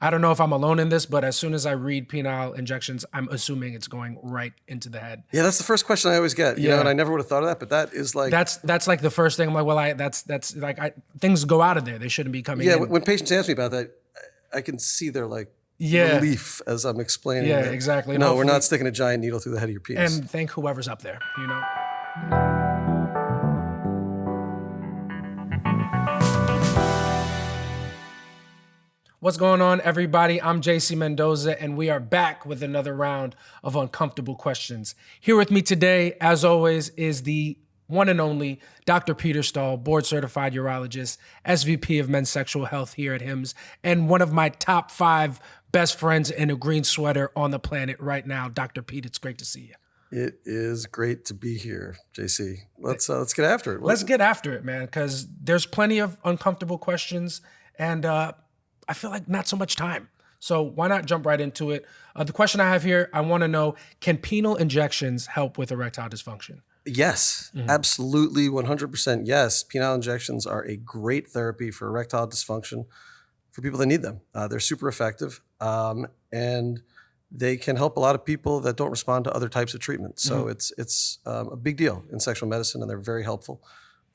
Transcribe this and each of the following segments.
I don't know if I'm alone in this, but as soon as I read penile injections, I'm assuming it's going right into the head. Yeah, that's the first question I always get, you know, and I never would have thought of that, but that is like... That's like the first thing. I'm like, well, that's like, things go out of there. They shouldn't be coming in. Yeah, when patients ask me about that, I can see their like relief as I'm explaining. Yeah, exactly. No, we're not sticking a giant needle through the head of your penis. And thank whoever's up there, you know? What's going on, everybody? I'm JC Mendoza, and we are back with another round of uncomfortable questions. Here with me today, as always, is the one and only Dr. Peter Stahl, board-certified urologist, SVP of Men's Sexual Health here at HIMSS, and one of my top 5 best friends in a green sweater on the planet right now. Dr. Pete, it's great to see you. It is great to be here, JC. Let's get after it. Let's get after it, man, because there's plenty of uncomfortable questions, and I feel like not so much time. So why not jump right into it? The question I have here, I want to know, can penile injections help with erectile dysfunction? Yes, absolutely, 100% yes. Penile injections are a great therapy for erectile dysfunction for people that need them. They're super effective, and they can help a lot of people that don't respond to other types of treatment. So it's a big deal in sexual medicine, and they're very helpful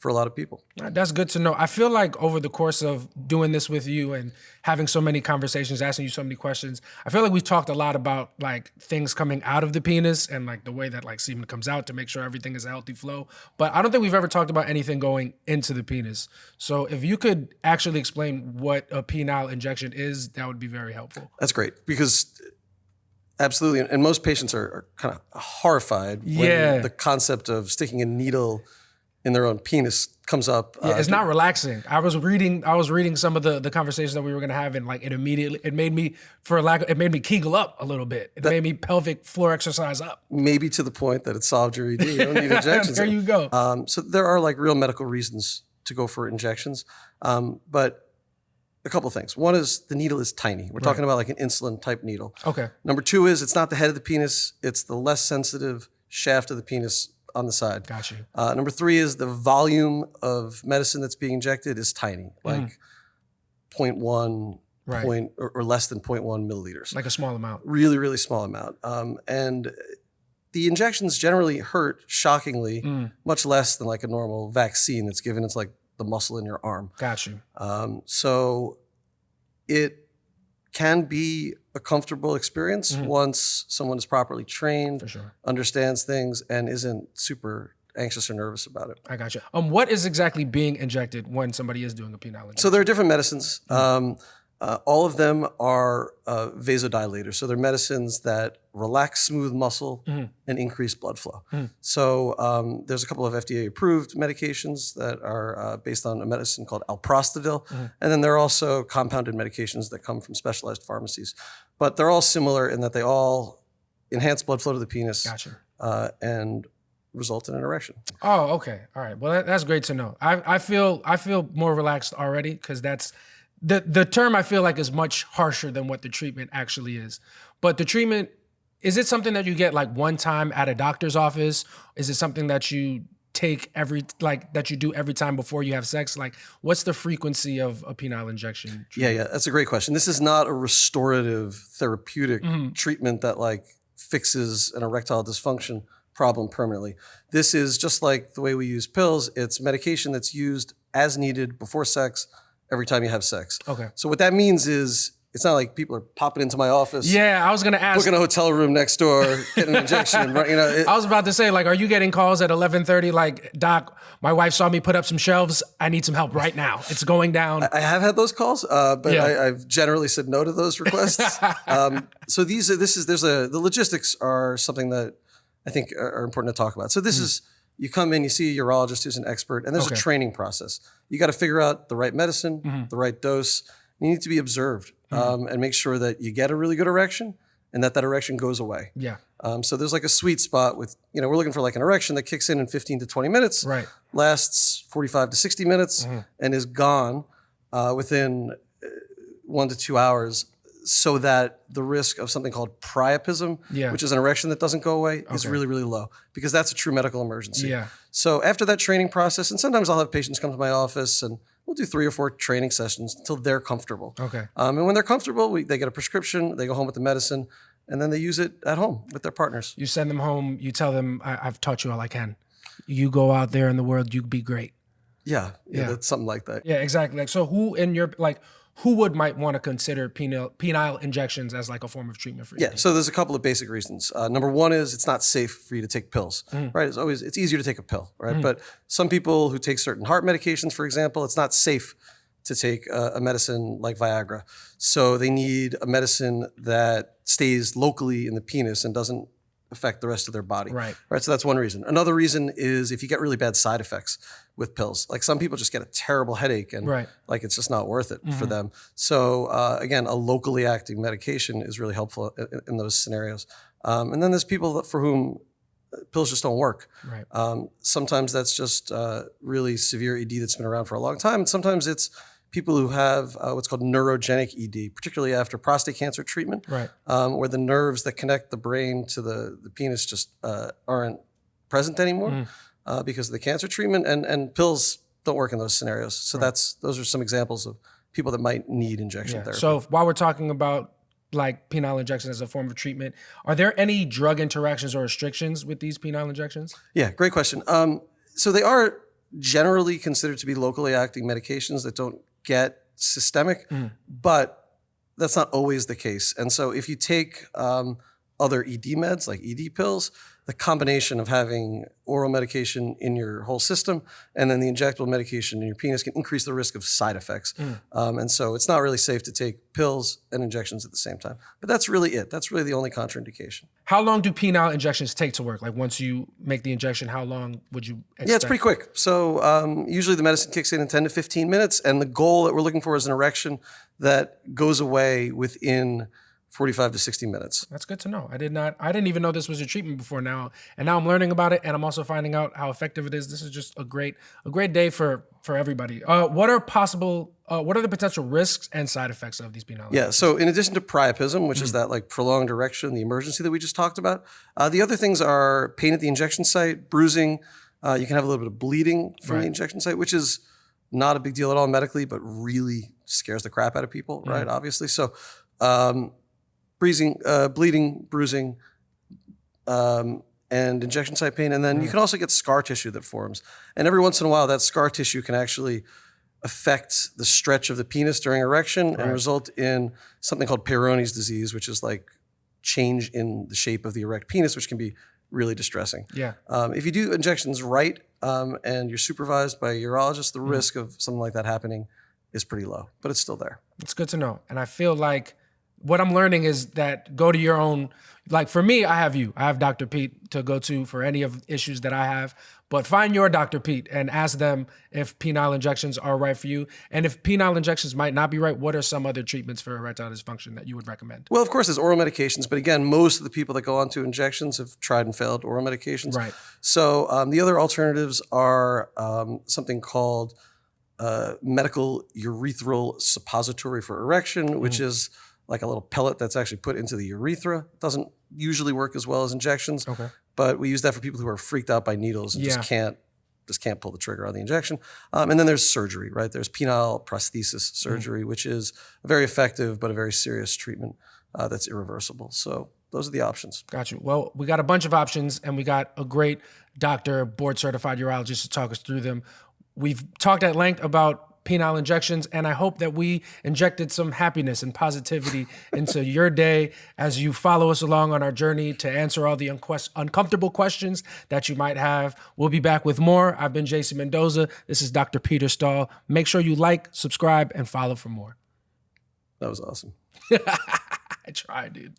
for a lot of people. That's good to know. I feel like over the course of doing this with you and having so many conversations, asking you so many questions, I feel like we've talked a lot about like things coming out of the penis and like the way that like semen comes out to make sure everything is a healthy flow. But I don't think we've ever talked about anything going into the penis. So if you could actually explain what a penile injection is, that would be very helpful. That's great, because absolutely, and most patients are kind of horrified when the concept of sticking a needle in their own penis comes up. Yeah, it's not relaxing. I was reading some of the conversations that we were gonna have, and like it made me kegel up a little bit. It made me pelvic floor exercise up. Maybe to the point that it solved your ED. You don't need injections. There you go. So there are like real medical reasons to go for injections, but a couple of things. One is the needle is tiny. We're talking about like an insulin type needle. Okay. Number 2 is it's not the head of the penis. It's the less sensitive shaft of the penis on the side. Got you. Number 3 is the volume of medicine that's being injected is tiny, like 0.1 or less than 0.1 milliliters. Like a small amount. Really, really small amount. And the injections generally hurt, shockingly, much less than like a normal vaccine that's given. It's like the muscle in your arm. Got you. So it can be a comfortable experience once someone is properly trained, For sure. understands things, and isn't super anxious or nervous about it. I got you. What is exactly being injected when somebody is doing a penile injection? So there are different medicines. All of them are vasodilators. So they're medicines that relax smooth muscle and increase blood flow. So there's a couple of FDA-approved medications that are based on a medicine called alprostadil. And then there are also compounded medications that come from specialized pharmacies. But they're all similar in that they all enhance blood flow to the penis and result in an erection. Oh, okay. All right. Well, that's great to know. I feel more relaxed already, because that's the term I feel like is much harsher than what the treatment actually is. But the treatment, is it something that you get like one time at a doctor's office? Is it something that you take that you do every time before you have sex? Like, what's the frequency of a penile injection treatment? Yeah, that's a great question. This is not a restorative therapeutic treatment that like fixes an erectile dysfunction problem permanently. This is just like the way we use pills. It's medication that's used as needed before sex, every time you have sex. Okay. So what that means is it's not like people are popping into my office. Yeah, I was gonna ask. Booking a hotel room next door, getting an injection. Right? You know, I was about to say, like, are you getting calls at 11:30? Like, Doc, my wife saw me put up some shelves. I need some help right now. It's going down. I have had those calls, but I've generally said no to those requests. So the logistics are something that I think are important to talk about. So this is, you come in, you see a urologist who's an expert, and there's a training process. You got to figure out the right medicine, the right dose. You need to be observed and make sure that you get a really good erection and that erection goes away. Yeah. So there's like a sweet spot with, we're looking for like an erection that kicks in 15 to 20 minutes, lasts 45 to 60 minutes, and is gone within 1 to 2 hours, so that the risk of something called priapism, which is an erection that doesn't go away, is really, really low, because that's a true medical emergency. Yeah. So after that training process, and sometimes I'll have patients come to my office and we'll do 3 or 4 training sessions until they're comfortable. Okay. And when they're comfortable, they get a prescription, they go home with the medicine, and then they use it at home with their partners. You send them home, you tell them, I've taught you all I can. You go out there in the world, you be great. Yeah, that's something like that. Yeah, exactly. Like, so who might want to consider penile injections as like a form of treatment for you? Yeah, so there's a couple of basic reasons. Number one is it's not safe for you to take pills, right? It's easier to take a pill, right? But some people who take certain heart medications, for example, it's not safe to take a medicine like Viagra. So they need a medicine that stays locally in the penis and doesn't affect the rest of their body. Right. So that's one reason. Another reason is if you get really bad side effects with pills. Like some people just get a terrible headache and like it's just not worth it for them. So again, a locally acting medication is really helpful in those scenarios. And then there's people for whom pills just don't work. Right. Sometimes that's just really severe ED that's been around for a long time. And sometimes it's people who have what's called neurogenic ED, particularly after prostate cancer treatment, where the nerves that connect the brain to the penis just aren't present anymore because of the cancer treatment, and pills don't work in those scenarios. So those are some examples of people that might need injection therapy. So while we're talking about like penile injection as a form of treatment, are there any drug interactions or restrictions with these penile injections? Yeah, great question. So they are generally considered to be locally acting medications that don't get systemic, but that's not always the case. And so if you take other ED meds like ED pills, the combination of having oral medication in your whole system and then the injectable medication in your penis can increase the risk of side effects. And so it's not really safe to take pills and injections at the same time. But that's really it. That's really the only contraindication. How long do penile injections take to work? Like once you make the injection, how long would you expect? Yeah, it's pretty quick. So usually the medicine kicks in 10 to 15 minutes. And the goal that we're looking for is an erection that goes away within 45 to 60 minutes. That's good to know. I didn't even know this was a treatment before now. And now I'm learning about it, and I'm also finding out how effective it is. This is just a great day for everybody. What are the potential risks and side effects of these penile? Yeah, so in addition to priapism, which is that like prolonged erection, the emergency that we just talked about, the other things are pain at the injection site, bruising. You can have a little bit of bleeding from the injection site, which is not a big deal at all medically, but really scares the crap out of people, right? Obviously. So bleeding, bruising, and injection site pain. And then you can also get scar tissue that forms. And every once in a while, that scar tissue can actually affect the stretch of the penis during erection and result in something called Peyronie's disease, which is like change in the shape of the erect penis, which can be really distressing. Yeah. If you do injections right and you're supervised by a urologist, the risk of something like that happening is pretty low, but it's still there. It's good to know. And I feel like what I'm learning is that go to your own, like for me, I have Dr. Pete to go to for any of issues that I have, but find your Dr. Pete and ask them if penile injections are right for you. And if penile injections might not be right, what are some other treatments for erectile dysfunction that you would recommend? Well, of course, there's oral medications, but again, most of the people that go on to injections have tried and failed oral medications. Right. So the other alternatives are something called medical urethral suppository for erection, which is like a little pellet that's actually put into the urethra. It doesn't usually work as well as injections, but we use that for people who are freaked out by needles and just can't pull the trigger on the injection. And then there's surgery, right? There's penile prosthesis surgery, which is a very effective but a very serious treatment that's irreversible. So those are the options. Got you. Well, we got a bunch of options, and we got a great doctor, board-certified urologist to talk us through them. We've talked at length about penile injections, and I hope that we injected some happiness and positivity into your day as you follow us along on our journey to answer all the uncomfortable questions that you might have. We'll be back with more. I've been JC Mendoza. This is Dr. Peter Stahl. Make sure you like, subscribe, and follow for more. That was awesome. I tried, dude.